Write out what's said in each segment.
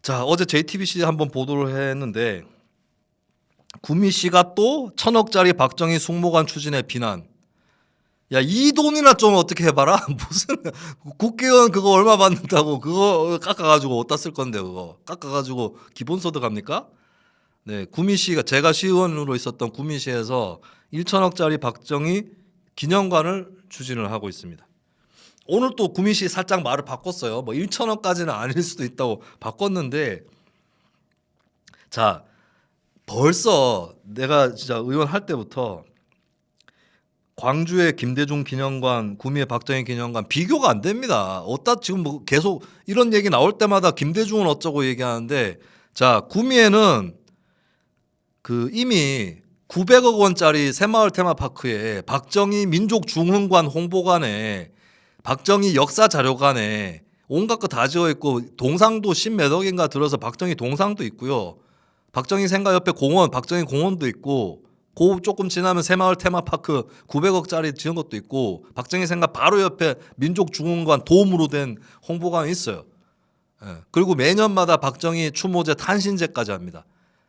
자, 어제 JTBC 한번 보도를 했는데 구미 씨가 또 1,000억짜리 박정희 숙모관 추진에 비난. 야, 이 돈이나 좀 어떻게 해봐라. 무슨 국회의원 그거 얼마 받는다고 그거 깎아가지고 어디다 쓸 건데 그거 깎아가지고 기본소득 합니까? 네, 구미 씨가 제가 시의원으로 있었던 구미 시에서 1,000억짜리 박정희 기념관을 추진을 하고 있습니다. 오늘 또 구미 씨 살짝 말을 바꿨어요. 뭐 1,000억까지는 아닐 수도 있다고 바꿨는데, 자, 벌써 내가 진짜 의원 할 때부터 광주의 김대중 기념관, 구미의 박정희 기념관 비교가 안 됩니다. 어따 지금 뭐 계속 이런 얘기 나올 때마다 김대중은 어쩌고 얘기하는데, 자, 구미에는 그 이미 900억 원짜리 새마을 테마파크에 박정희 민족중흥관 홍보관에 박정희 역사자료관에 온갖 거 다 지어 있고, 동상도 10몇 억인가 들어서 박정희 동상도 있고요. 박정희 생가 옆에 공원, 박정희 공원도 있고, 그 조금 지나면 새마을 테마파크 900억짜리 지은 것도 있고, 박정희 생가 바로 옆에 민족중흥관 도움으로 된 홍보관이 있어요. 예. 그리고 매년마다 박정희 추모제 탄신제까지 합니다.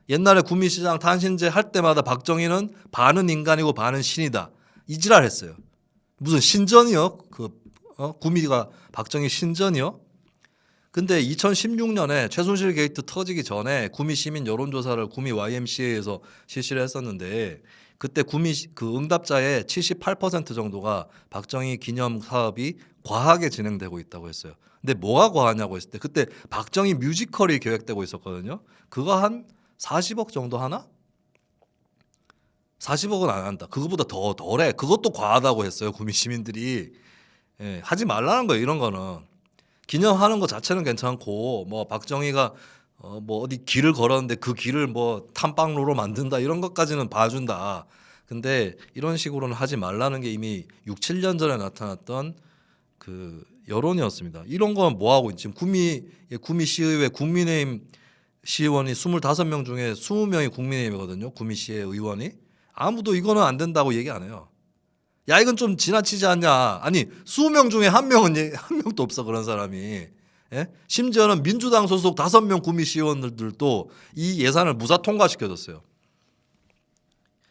옛날에 구미시장 탄신제 할 때마다 박정희는 반은 인간이고 반은 신이다, 이 지랄 했어요. 무슨 신전이요? 구미가 박정희 신전이요? 근데 2016년에 최순실 게이트 터지기 전에 구미 시민 여론조사를 구미 YMCA에서 실시를 했었는데, 그때 구미 그 응답자의 78% 정도가 박정희 기념 사업이 과하게 진행되고 있다고 했어요. 근데 뭐가 과하냐고 했을 때, 그때 박정희 뮤지컬이 계획되고 있었거든요. 그거 한 40억 정도 하나? 40억은 안 한다. 그거보다 더 덜해. 그것도 과하다고 했어요, 구미 시민들이. 예, 하지 말라는 거예요, 이런 거는. 기념하는 것 자체는 괜찮고, 뭐 박정희가 뭐 어디 길을 걸었는데 그 길을 뭐 탐방로로 만든다 이런 것까지는 봐준다. 근데 이런 식으로는 하지 말라는 게 이미 6, 7년 전에 나타났던 그 여론이었습니다. 이런 건 뭐 하고 지금 구미 시의회 국민의힘 시의원이 25명 중에 20명이 국민의힘이거든요. 구미 시의 의원이. 아무도 이거는 안 된다고 얘기 안 해요. 야, 이건 좀 지나치지 않냐. 아니, 20명 중에 한 명도 없어, 그런 사람이. 예? 심지어는 민주당 소속 5명 구미 시의원들도 이 예산을 무사 통과시켜줬어요.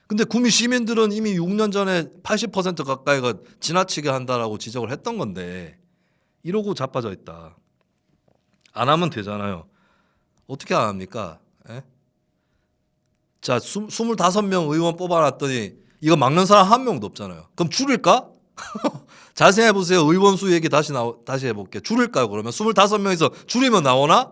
근데 구미 시민들은 이미 6년 전에 80% 가까이가 지나치게 한다라고 지적을 했던 건데, 이러고 자빠져 있다. 안 하면 되잖아요. 어떻게 안 합니까? 예? 자, 25명 의원 뽑아놨더니 이거 막는 사람 한 명도 없잖아요. 그럼 줄일까? 잘 생각해 보세요. 의원 수 얘기 다시 해볼게요. 줄일까요? 그러면 25명에서 줄이면 나오나?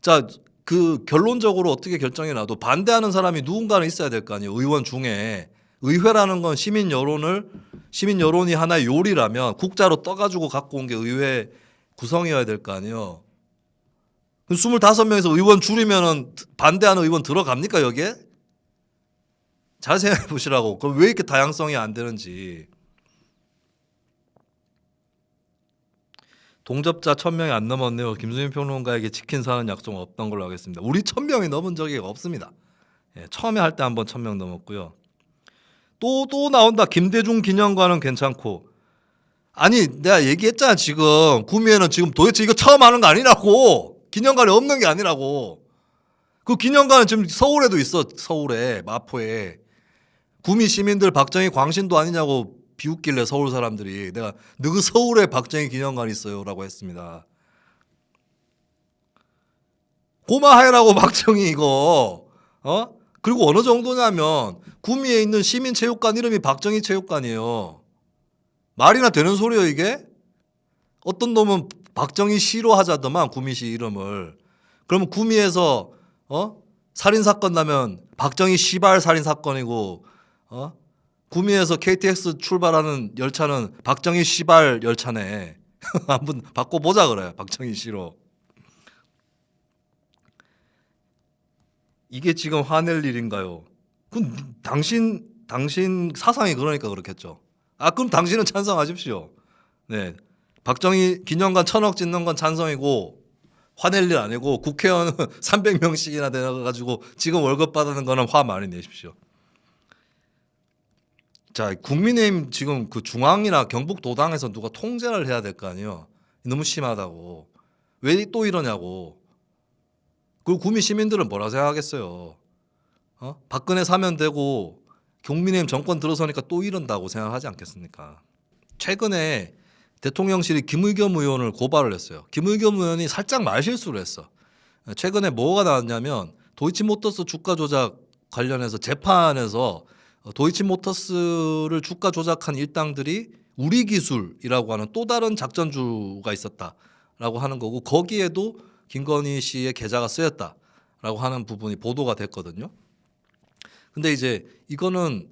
자, 그 결론적으로 어떻게 결정이 나도 반대하는 사람이 누군가는 있어야 될 거 아니에요. 의원 중에. 의회라는 건 시민 여론이 하나의 요리라면 국자로 떠가지고 갖고 온 게 의회 구성이어야 될 거 아니에요. 25명에서 의원 줄이면은 반대하는 의원 들어갑니까, 여기에? 잘 생각해 보시라고. 그럼 왜 이렇게 다양성이 안 되는지. 동접자 1,000명이 안 넘었네요. 김수민 평론가에게 지킨 사는 약속 없던 걸로 하겠습니다. 우리 1,000명이 넘은 적이 없습니다. 예, 처음에 할 때 한번 1,000명 넘었고요. 또 나온다. 김대중 기념관은 괜찮고. 아니, 내가 얘기했잖아. 지금 구미에는 지금 도대체 이거 처음 하는 거 아니라고. 기념관이 없는 게 아니라고. 그 기념관은 지금 서울에도 있어. 서울에, 마포에. 구미 시민들 박정희 광신도 아니냐고 비웃길래 서울 사람들이, 내가 너그 서울에 박정희 기념관 있어요라고 했습니다. 고마해라고 박정희 이거. 그리고 어느 정도냐면 구미에 있는 시민체육관 이름이 박정희 체육관이에요. 말이나 되는 소리예요 이게? 어떤 놈은 박정희 시로 하자더만 구미시 이름을. 그러면 구미에서 살인 사건 나면 박정희 시발 살인 사건이고, 구미에서 KTX 출발하는 열차는 박정희 시발 열차네. 한번 바꿔보자 그래, 박정희 시로. 이게 지금 화낼 일인가요? 그럼 당신 사상이 그러니까 그렇겠죠. 그럼 당신은 찬성하십시오. 네, 박정희 기념관 1,000억 짓는 건 찬성이고, 화낼 일 아니고, 국회의원은 300명씩이나 돼가지고 지금 월급 받는 거는 화 많이 내십시오. 자, 국민의힘 지금 그 중앙이나 경북 도당에서 누가 통제를 해야 될 거 아니에요. 너무 심하다고. 왜 또 이러냐고. 그 구미 시민들은 뭐라 생각하겠어요? 박근혜 사면 되고 국민의힘 정권 들어서니까 또 이런다고 생각하지 않겠습니까? 최근에 대통령실이 김의겸 의원을 고발을 했어요. 김의겸 의원이 살짝 말실수를 했어. 최근에 뭐가 나왔냐면 도이치모터스 주가 조작 관련해서 재판에서 도이치모터스를 주가 조작한 일당들이 우리 기술이라고 하는 또 다른 작전주가 있었다라고 하는 거고, 거기에도 김건희 씨의 계좌가 쓰였다라고 하는 부분이 보도가 됐거든요. 근데 이제 이거는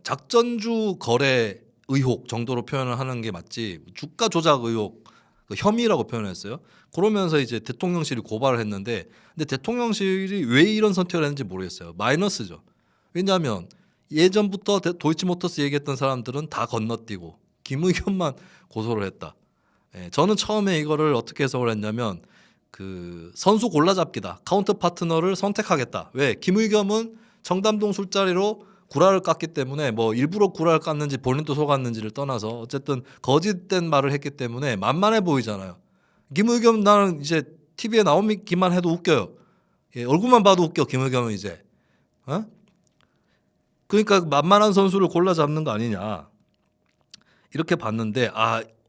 작전주 거래 의혹 정도로 표현을 하는 게 맞지, 주가 조작 의혹 그 혐의라고 표현했어요. 그러면서 이제 대통령실이 고발을 했는데, 근데 대통령실이 왜 이런 선택을 했는지 모르겠어요. 마이너스죠. 왜냐하면 예전부터 도이치모터스 얘기했던 사람들은 다 건너뛰고 김의겸만 고소를 했다. 저는 처음에 이거를 어떻게 해석을 했냐면 그 선수 골라잡기다. 카운터 파트너를 선택하겠다. 왜? 김의겸은 청담동 술자리로 구라를 깠기 때문에, 뭐 일부러 구라를 깠는지 본인도 속았는지를 떠나서 어쨌든 거짓된 말을 했기 때문에 만만해 보이잖아요. 김의겸 나는 이제 TV에 나오기만 해도 웃겨요. 얼굴만 봐도 웃겨. 김의겸은 이제. 그러니까 만만한 선수를 골라 잡는 거 아니냐 이렇게 봤는데,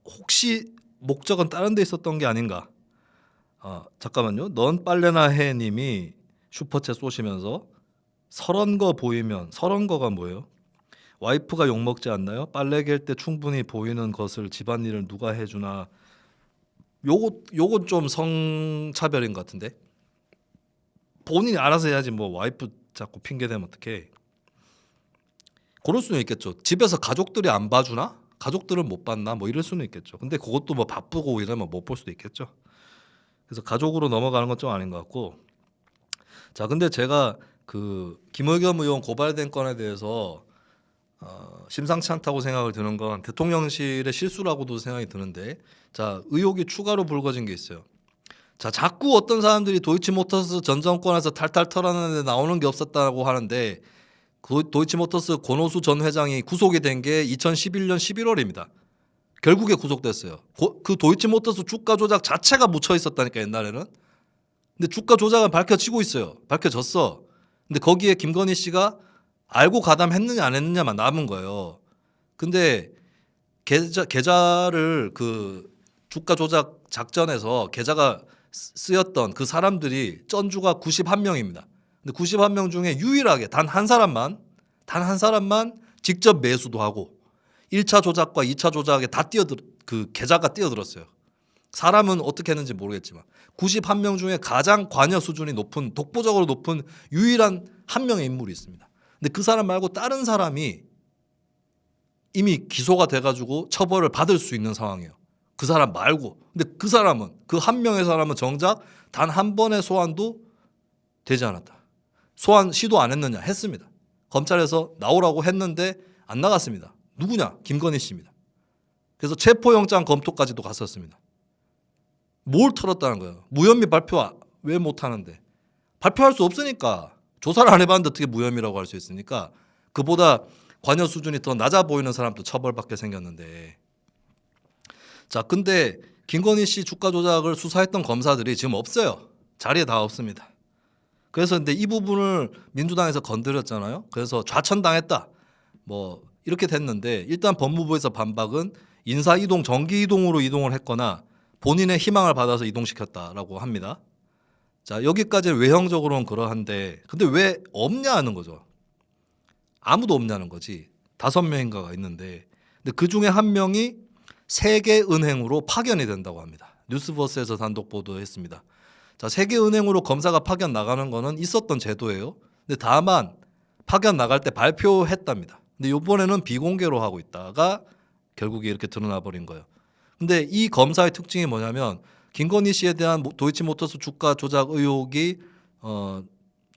혹시 목적은 다른 데 있었던 게 아닌가. 잠깐만요. 넌 빨래나 해 님이 슈퍼챗 쏘시면서 서런 거 보이면, 서런 거가 뭐예요? 와이프가 욕먹지 않나요? 빨래 갤 때 충분히 보이는 것을 집안일을 누가 해주나. 요건 좀 성차별인 것 같은데. 본인이 알아서 해야지 뭐 와이프 자꾸 핑계대면 어떡해. 그럴 수는 있겠죠. 집에서 가족들이 안 봐주나? 가족들은 못 봤나? 뭐 이럴 수는 있겠죠. 근데 그것도 뭐 바쁘고 이러면 못 볼 수도 있겠죠. 그래서 가족으로 넘어가는 건 좀 아닌 것 같고. 자, 근데 제가 그 김의겸 의원 고발된 건에 대해서 심상치 않다고 생각을 드는 건 대통령실의 실수라고도 생각이 드는데, 자, 의혹이 추가로 불거진 게 있어요. 자, 자꾸 어떤 사람들이 도이치모터스 전 정권에서 탈탈 털었는데 나오는 게 없었다고 하는데, 도이치모터스 권오수 전 회장이 구속이 된 게 2011년 11월입니다. 결국에 구속됐어요. 그 도이치모터스 주가 조작 자체가 묻혀 있었다니까 옛날에는. 근데 주가 조작은 밝혀지고 있어요. 밝혀졌어. 근데 거기에 김건희 씨가 알고 가담했느냐 안 했느냐만 남은 거예요. 근데 계좌를 그 주가 조작 작전에서 계좌가 쓰였던 그 사람들이 전주가 91명입니다. 근데 91명 중에 유일하게 단 한 사람만 직접 매수도 하고 1차 조작과 2차 조작에 다 그 계좌가 뛰어들었어요. 사람은 어떻게 했는지 모르겠지만 91명 중에 가장 관여 수준이 높은, 독보적으로 높은 유일한 한 명의 인물이 있습니다. 근데 그 사람 말고 다른 사람이 이미 기소가 돼가지고 처벌을 받을 수 있는 상황이에요. 그 사람 말고. 근데 그 사람은, 그 한 명의 사람은 정작 단 한 번의 소환도 되지 않았다. 소환 시도 안 했느냐? 했습니다. 검찰에서 나오라고 했는데 안 나갔습니다. 누구냐? 김건희 씨입니다. 그래서 체포영장 검토까지도 갔었습니다. 뭘 털었다는 거예요? 무혐의 발표 왜 못하는데? 발표할 수 없으니까. 조사를 안 해봤는데 어떻게 무혐의라고 할 수 있습니까? 그보다 관여 수준이 더 낮아 보이는 사람도 처벌받게 생겼는데. 자, 근데 김건희 씨 주가 조작을 수사했던 검사들이 지금 없어요. 자리에 다 없습니다. 그래서 근데 이 부분을 민주당에서 건드렸잖아요. 그래서 좌천당했다. 뭐 이렇게 됐는데, 일단 법무부에서 반박은 인사 이동, 정기 이동으로 이동을 했거나 본인의 희망을 받아서 이동시켰다라고 합니다. 자, 여기까지는 외형적으로는 그러한데, 근데 왜 없냐 하는 거죠. 아무도 없냐는 거지. 5명인가가 있는데, 근데 그 중에 한 명이 세계은행으로 파견이 된다고 합니다. 뉴스버스에서 단독 보도했습니다. 자, 세계은행으로 검사가 파견 나가는 거는 있었던 제도예요. 근데 다만 파견 나갈 때 발표했답니다. 근데 이번에는 비공개로 하고 있다가 결국에 이렇게 드러나 버린 거예요. 근데 이 검사의 특징이 뭐냐면, 김건희 씨에 대한 도이치모터스 주가 조작 의혹이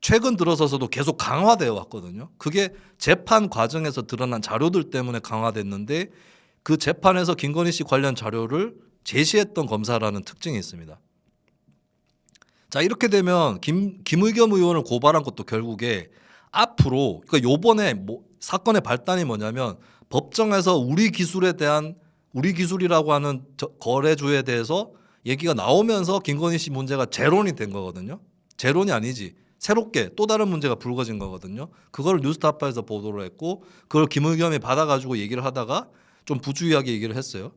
최근 들어서서도 계속 강화되어 왔거든요. 그게 재판 과정에서 드러난 자료들 때문에 강화됐는데, 그 재판에서 김건희 씨 관련 자료를 제시했던 검사라는 특징이 있습니다. 자, 이렇게 되면 김의겸 의원을 고발한 것도 결국에 앞으로, 그러니까 요번에 사건의 발단이 뭐냐면, 법정에서 우리 기술이라고 하는 거래주에 대해서 얘기가 나오면서 김건희 씨 문제가 재론이 된 거거든요. 제론이 아니지. 새롭게 또 다른 문제가 불거진 거거든요. 그걸 뉴스타파에서 보도를 했고 그걸 김의겸이 받아가지고 얘기를 하다가 좀 부주의하게 얘기를 했어요.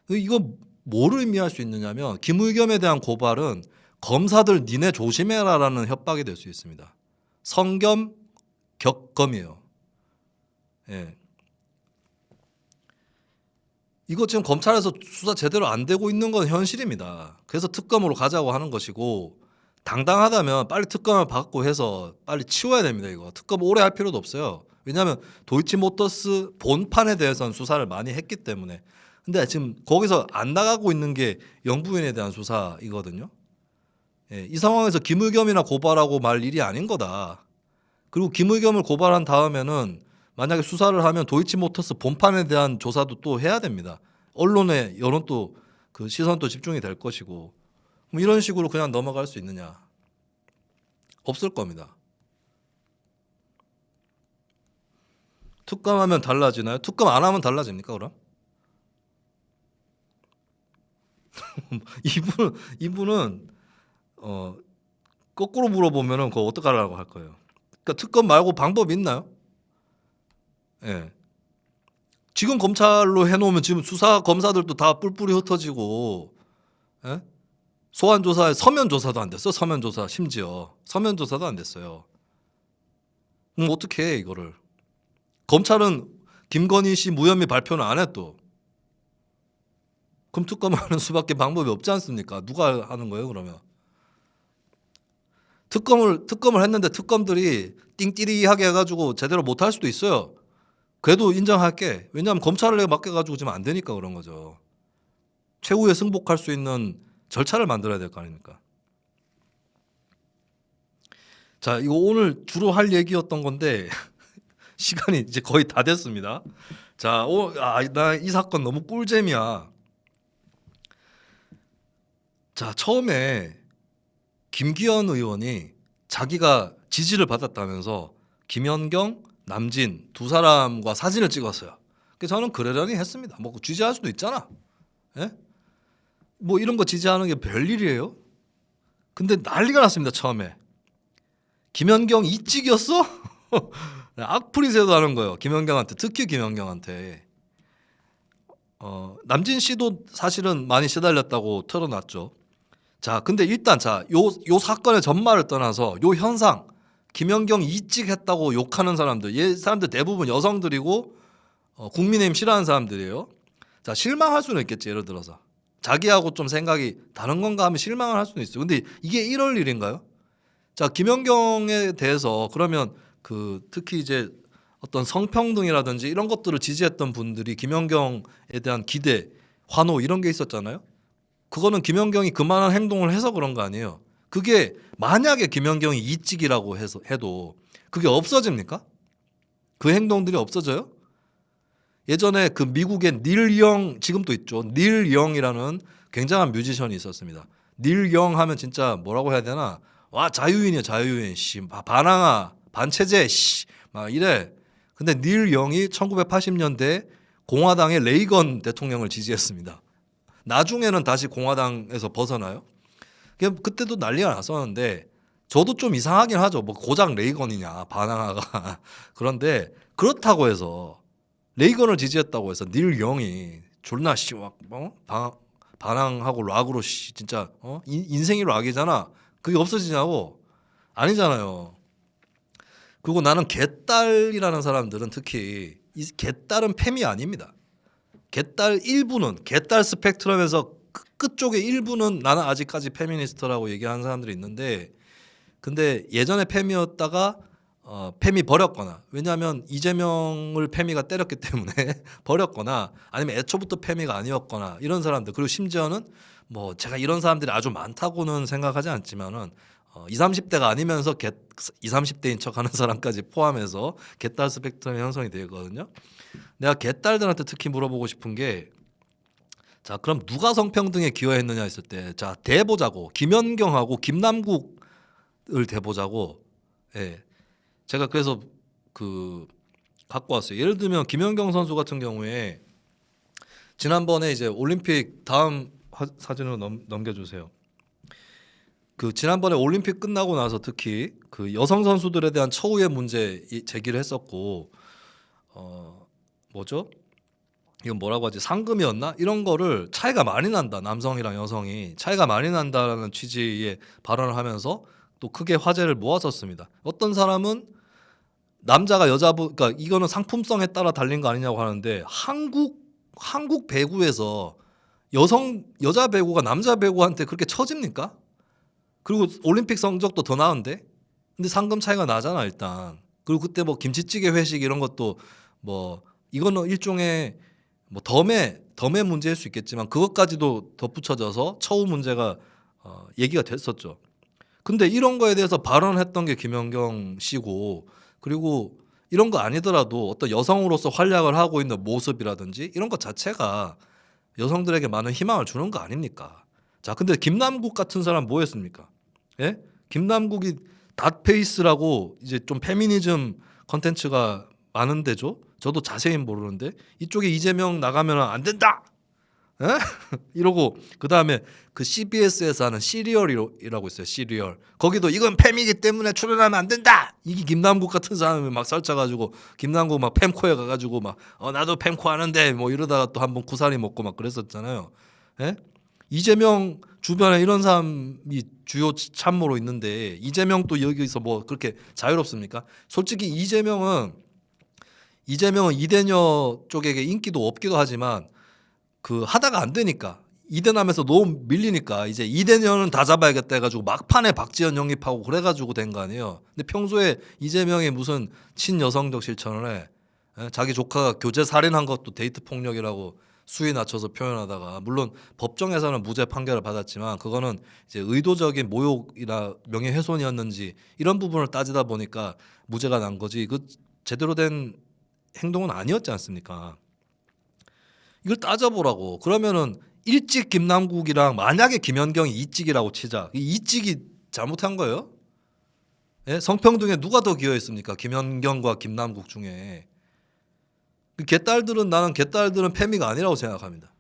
이거 뭐를 의미할 수 있느냐면 김의겸에 대한 고발은 검사들 니네 조심해라라는 협박이 될 수 있습니다. 성겸 격검이에요. 예. 이거 지금 검찰에서 수사 제대로 안 되고 있는 건 현실입니다. 그래서 특검으로 가자고 하는 것이고 당당하다면 빨리 특검을 받고 해서 빨리 치워야 됩니다. 이거 특검 오래 할 필요도 없어요. 왜냐하면 도이치모터스 본판에 대해서는 수사를 많이 했기 때문에. 근데 지금 거기서 안 나가고 있는 게 영부인에 대한 수사이거든요. 예, 이 상황에서 김의겸이나 고발하고 말 일이 아닌 거다. 그리고 김의겸을 고발한 다음에는 만약에 수사를 하면 도이치모터스 본판에 대한 조사도 또 해야 됩니다. 언론의 여론도 그 시선도 집중이 될 것이고 그럼 이런 식으로 그냥 넘어갈 수 있느냐? 없을 겁니다. 특검하면 달라지나요? 특검 안 하면 달라집니까 그럼? 이분은 거꾸로 물어보면은 그거 어떡하라고 할 거예요. 그러니까 특검 말고 방법 있나요? 예. 지금 검찰로 해놓으면 지금 수사 검사들도 다 뿔뿔이 흩어지고, 예? 소환 조사에 서면 조사도 안 됐어. 서면 조사 심지어 서면 조사도 안 됐어요. 그럼 어떻게 해 이거를? 검찰은 김건희 씨 무혐의 발표는 안 해 또. 그럼 특검하는 수밖에 방법이 없지 않습니까? 누가 하는 거예요 그러면? 특검을 했는데 특검들이 띵띠리하게 해가지고 제대로 못할 수도 있어요. 그래도 인정할게. 왜냐하면 검찰을 맡겨가지고 지금 안 되니까 그런 거죠. 최후에 승복할 수 있는 절차를 만들어야 될 거 아닙니까? 자, 이거 오늘 주로 할 얘기였던 건데 시간이 이제 거의 다 됐습니다. 자, 나 이 사건 너무 꿀잼이야. 자, 처음에 김기현 의원이 자기가 지지를 받았다면서 김연경, 남진 두 사람과 사진을 찍었어요. 그래서 저는 그러려니 했습니다. 뭐 지지할 수도 있잖아. 예? 뭐 이런 거 지지하는 게 별일이에요? 근데 난리가 났습니다. 처음에 김연경 이찍이었어? 악플이 하는 거예요. 김연경한테, 특히 김연경한테. 남진 씨도 사실은 많이 시달렸다고 털어놨죠. 자, 근데 일단 요 사건의 전말을 떠나서 요 현상, 김연경 이찍했다고 욕하는 사람들, 이 사람들 대부분 여성들이고 국민의힘 싫어하는 사람들이에요. 자, 실망할 수는 있겠지. 예를 들어서 자기하고 좀 생각이 다른 건가 하면 실망을 할 수는 있어요. 근데 이게 이럴 일인가요? 자, 김연경에 대해서 그러면 그 특히 이제 어떤 성평등이라든지 이런 것들을 지지했던 분들이 김연경에 대한 기대, 환호 이런 게 있었잖아요. 그거는 김연경이 그만한 행동을 해서 그런 거 아니에요. 그게 만약에 김연경이 이찍이라고 해도 그게 없어집니까? 그 행동들이 없어져요? 예전에 그 미국의 닐 영, 지금도 있죠. 닐 영이라는 굉장한 뮤지션이 있었습니다. 닐 영 하면 진짜 뭐라고 해야 되나? 와, 자유인이야, 자유인. 씨, 반항아, 반체제, 씨, 막 이래. 근데 닐 영이 1980년대 공화당의 레이건 대통령을 지지했습니다. 나중에는 다시 공화당에서 벗어나요. 그때도 난리가 났었는데 저도 좀 이상하긴 하죠. 뭐 고작 레이건이냐 반항아가. 그런데 그렇다고 해서 레이건을 지지했다고 해서 닐 영이 졸나 씨막 반항하고 락으로 씨 진짜 인생이 락이잖아. 그게 없어지냐고? 아니잖아요. 그리고 나는 개딸이라는 사람들은 특히 이 개딸은 팸이 아닙니다. 개딸 일부는 개딸 스펙트럼에서 끝쪽의 일부는 나는 아직까지 페미니스트라고 얘기하는 사람들이 있는데 근데 예전에 페미였다가 페미 버렸거나 왜냐하면 이재명을 페미가 때렸기 때문에 버렸거나 아니면 애초부터 페미가 아니었거나 이런 사람들 그리고 심지어는 뭐 제가 이런 사람들이 아주 많다고는 생각하지 않지만은 20, 30대가 아니면서 20, 30대인 척하는 사람까지 포함해서 개딸 스펙트럼이 형성이 되거든요. 내가 개딸들한테 특히 물어보고 싶은 게 자, 그럼 누가 성평등에 기여했느냐 했을 때 자, 대보자고 김연경하고 김남국을 대보자고. 예. 제가 그래서 그 갖고 왔어요. 예를 들면 김연경 선수 같은 경우에 지난번에 이제 올림픽 다음 사진으로 넘겨주세요. 그 지난번에 올림픽 끝나고 나서 특히 그 여성 선수들에 대한 처우의 문제 제기를 했었고 뭐죠? 이건 뭐라고 하지? 상금이었나? 이런 거를 차이가 많이 난다. 남성이랑 여성이 차이가 많이 난다라는 취지의 발언을 하면서 또 크게 화제를 모았었습니다. 어떤 사람은 남자가 여자분, 그러니까 이거는 상품성에 따라 달린 거 아니냐고 하는데 한국 배구에서 여자 배구가 남자 배구한테 그렇게 처집니까? 그리고 올림픽 성적도 더 나은데, 근데 상금 차이가 나잖아 일단. 그리고 그때 뭐 김치찌개 회식 이런 것도 뭐 이거는 일종의 뭐 덤의 문제일 수 있겠지만 그것까지도 덧붙여져서 처우 문제가 얘기가 됐었죠. 근데 이런 거에 대해서 발언했던 게 김연경 씨고, 그리고 이런 거 아니더라도 어떤 여성으로서 활약을 하고 있는 모습이라든지 이런 것 자체가 여성들에게 많은 희망을 주는 거 아닙니까? 자, 근데 김남국 같은 사람 뭐 했습니까? 예? 김남국이 닷페이스라고 이제 좀 페미니즘 컨텐츠가 많은데죠. 저도 자세히 모르는데 이쪽에 이재명 나가면 안 된다. 예? 이러고 그다음에 그 CBS에서 하는 시리얼이라고 있어요. 시리얼. 거기도 이건 팸이기 때문에 출연하면 안 된다. 이게 김남국 같은 사람이 막 설쳐가지고 김남국 막 팸코에 가가지고 막 나도 팸코 하는데 뭐 이러다가 또 한번 구사리 먹고 막 그랬었잖아요. 예? 이재명 주변에 이런 사람이 주요 참모로 있는데 이재명 또 여기서 뭐 그렇게 자유롭습니까? 솔직히 이재명은 이대녀 쪽에게 인기도 없기도 하지만 그 하다가 안 되니까 이대남에서 너무 밀리니까 이제 이대녀는 다 잡아야겠다 해가지고 막판에 박지원 영입하고 그래가지고 된 거 아니에요. 근데 평소에 이재명이 무슨 친여성적 실천을 해? 자기 조카가 교제 살인한 것도 데이트 폭력이라고 수위 낮춰서 표현하다가, 물론 법정에서는 무죄 판결을 받았지만 그거는 이제 의도적인 모욕이나 명예훼손이었는지 이런 부분을 따지다 보니까 무죄가 난 거지, 그 제대로 된 행동은 아니었지 않습니까? 이걸 따져보라고. 그러면은 일찍 김남국이랑 만약에 김연경이 이찍이라고 치자. 이 이찍이 잘못한 거예요? 예? 성평등에 누가 더 기여했습니까? 김연경과 김남국 중에. 나는 개딸들은 패미가 아니라고 생각합니다.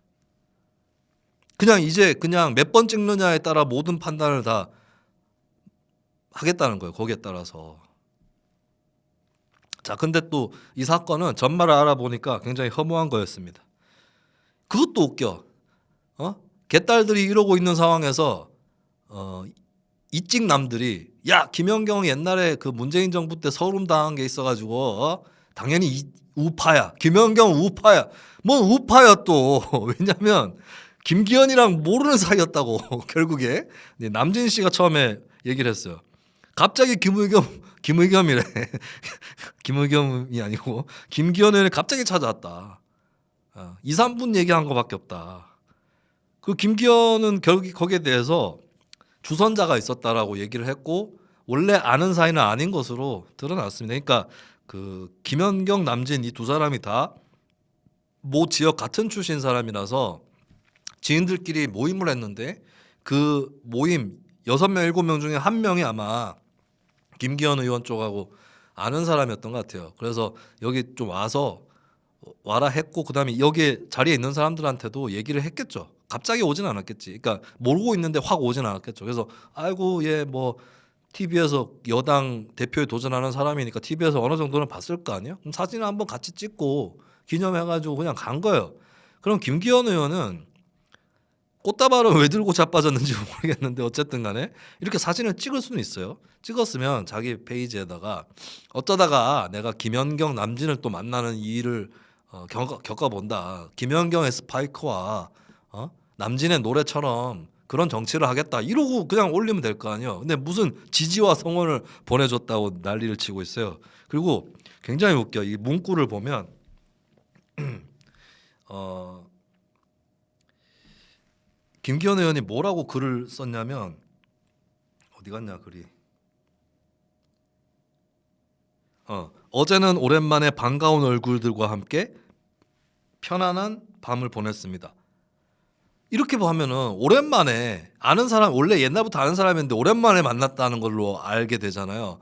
그냥 몇 번 찍느냐에 따라 모든 판단을 다 하겠다는 거예요. 거기에 따라서. 자, 근데 또 이 사건은 전말을 알아보니까 굉장히 허무한 거였습니다. 그것도 웃겨. 개딸들이 이러고 있는 상황에서 이찍 남들이 야, 김연경이 옛날에 그 문재인 정부 때 서울음 당한 게 있어가지고 당연히 우파야. 김연경 우파야. 뭔 우파야 또. 왜냐면 김기현이랑 모르는 사이였다고. 결국에 남진 씨가 처음에 얘기를 했어요. 갑자기 김의겸이래. 김의겸이 아니고 김기현을 갑자기 찾아왔다. 2, 3분 얘기한 거밖에 없다. 그 김기현은 결국 거기에 대해서 주선자가 있었다라고 얘기를 했고 원래 아는 사이는 아닌 것으로 드러났습니다. 그러니까 그 김연경, 남진 이 두 사람이 다 모 지역 같은 출신 사람이라서 지인들끼리 모임을 했는데 그 모임 6명, 7명 중에 한 명이 아마 김기현 의원 쪽하고 아는 사람이었던 것 같아요. 그래서 여기 좀 와라 했고 그다음에 여기 자리에 있는 사람들한테도 얘기를 했겠죠. 갑자기 오진 않았겠지. 그러니까 모르고 있는데 확 오진 않았겠죠. 그래서 아이고 얘 뭐 TV에서 여당 대표에 도전하는 사람이니까 TV에서 어느 정도는 봤을 거 아니에요? 그럼 사진을 한번 같이 찍고 기념해가지고 그냥 간 거예요. 그럼 김기현 의원은 꽃다발은 왜 들고 자빠졌는지 모르겠는데 어쨌든 간에 이렇게 사진을 찍을 수는 있어요. 찍었으면 자기 페이지에다가 어쩌다가 내가 김연경, 남진을 또 만나는 이 일을 겪어본다. 김연경의 스파이크와 남진의 노래처럼 그런 정치를 하겠다. 이러고 그냥 올리면 될 거 아니에요. 근데 무슨 지지와 성원을 보내줬다고 난리를 치고 있어요. 그리고 굉장히 웃겨. 이 문구를 보면 김기현 의원이 뭐라고 글을 썼냐면 어디 갔냐 글이. 어제는 오랜만에 반가운 얼굴들과 함께 편안한 밤을 보냈습니다. 이렇게 하면은 오랜만에 아는 사람, 원래 옛날부터 아는 사람인데 오랜만에 만났다는 걸로 알게 되잖아요.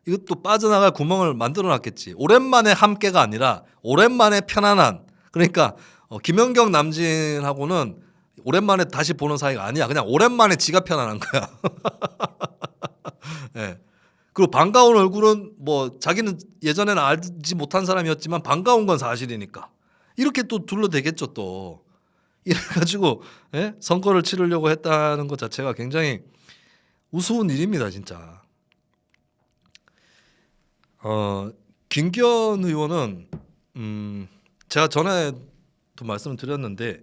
이것도 빠져나갈 구멍을 만들어 놨겠지. 오랜만에 함께가 아니라 오랜만에 편안한. 그러니까 김연경, 남진하고는 오랜만에 다시 보는 사이가 아니야. 그냥 오랜만에 지가 편안한 거야. 예. 그리고 반가운 얼굴은 뭐 자기는 예전에는 알지 못한 사람이었지만 반가운 건 사실이니까 이렇게 또 둘러대겠죠 또. 이래가지고 예? 선거를 치르려고 했다는 것 자체가 굉장히 우스운 일입니다 진짜. 김기현 의원은 제가 전에도 말씀을 드렸는데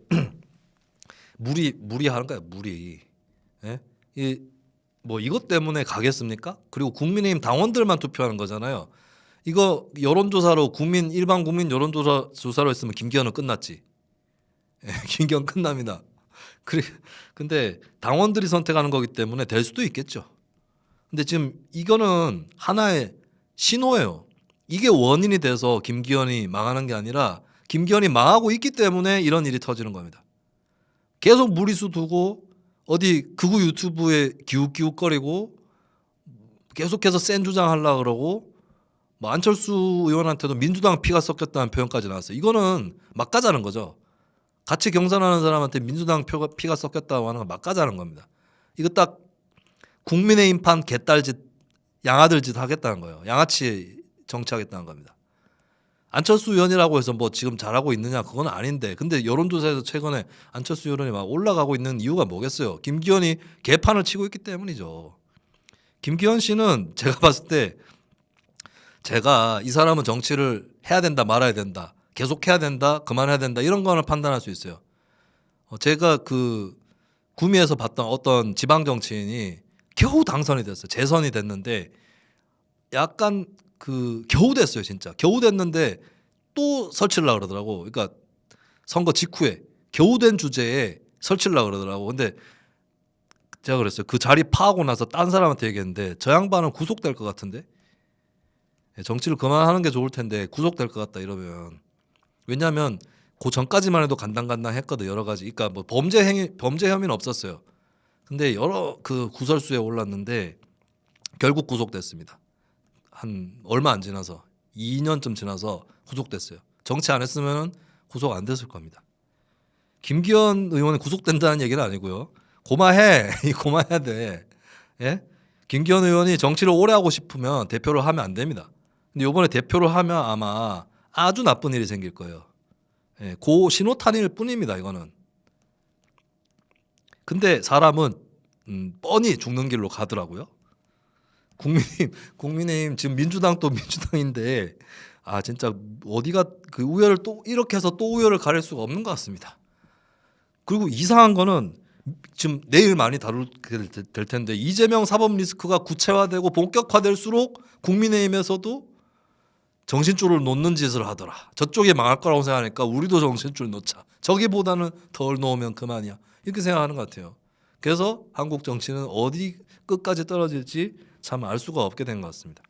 무리하는 거야 무리. 예? 뭐 이것 때문에 가겠습니까? 그리고 국민의힘 당원들만 투표하는 거잖아요. 이거 여론조사로 일반 국민 여론조사로 했으면 김기현은 끝났지. 예, 김기현 끝납니다. 근데 당원들이 선택하는 거기 때문에 될 수도 있겠죠. 근데 지금 이거는 하나의 신호예요. 이게 원인이 돼서 김기현이 망하는 게 아니라 김기현이 망하고 있기 때문에 이런 일이 터지는 겁니다. 계속 무리수 두고 어디 극우 유튜브에 기웃기웃거리고 계속해서 센 주장하려고 그러고 뭐 안철수 의원한테도 민주당 피가 섞였다는 표현까지 나왔어요. 이거는 막가자는 거죠. 같이 경선하는 사람한테 민주당 피가 섞였다고 하는 건 막가자는 겁니다. 이거 딱 국민의힘판 개딸짓 양아들짓 하겠다는 거예요. 양아치 정치하겠다는 겁니다. 안철수 의원이라고 해서 뭐 지금 잘하고 있느냐 그건 아닌데 근데 여론조사에서 최근에 안철수 의원이 막 올라가고 있는 이유가 뭐겠어요. 김기현이 개판을 치고 있기 때문이죠. 김기현 씨는 제가 봤을 때 제가 이 사람은 정치를 해야 된다 말아야 된다 계속 해야 된다 그만해야 된다 이런 거는 판단할 수 있어요. 제가 그 구미에서 봤던 어떤 지방 정치인이 겨우 당선이 됐어요. 재선이 됐는데 약간 겨우 됐어요 진짜. 겨우 됐는데 또 설치를 하려고 그러더라고. 그러니까 선거 직후에 겨우 된 주제에 설치를 하려고 그러더라고. 근데 제가 그랬어요. 그 자리 파하고 나서 딴 사람한테 얘기했는데 저 양반은 구속될 것 같은데 정치를 그만하는 게 좋을 텐데 구속될 것 같다 이러면. 왜냐하면 그 전까지만 해도 간당간당 했거든 여러 가지. 그러니까 뭐 범죄 혐의는 없었어요. 근데 여러 구설수에 올랐는데 결국 구속됐습니다. 한 얼마 안 지나서 2년쯤 지나서 구속됐어요. 정치 안 했으면 구속 안 됐을 겁니다. 김기현 의원이 구속된다는 얘기는 아니고요. 고마해. 고마해야 돼. 예? 김기현 의원이 정치를 오래 하고 싶으면 대표를 하면 안 됩니다. 근데 이번에 대표를 하면 아마 아주 나쁜 일이 생길 거예요. 예, 고 신호탄일 뿐입니다. 이거는. 근데 사람은 뻔히 죽는 길로 가더라고요. 국민의힘 지금 민주당도 민주당인데 진짜 어디가 그 우열을 또 이렇게 해서 또 우열을 가릴 수가 없는 것 같습니다. 그리고 이상한 거는 지금 내일 많이 다루게 될 텐데 이재명 사법 리스크가 구체화되고 본격화될수록 국민의힘에서도 정신줄을 놓는 짓을 하더라. 저쪽이 망할 거라고 생각하니까 우리도 정신줄 놓자. 저기보다는 덜 놓으면 그만이야. 이렇게 생각하는 것 같아요. 그래서 한국 정치는 어디 끝까지 떨어질지 참 알 수가 없게 된 것 같습니다.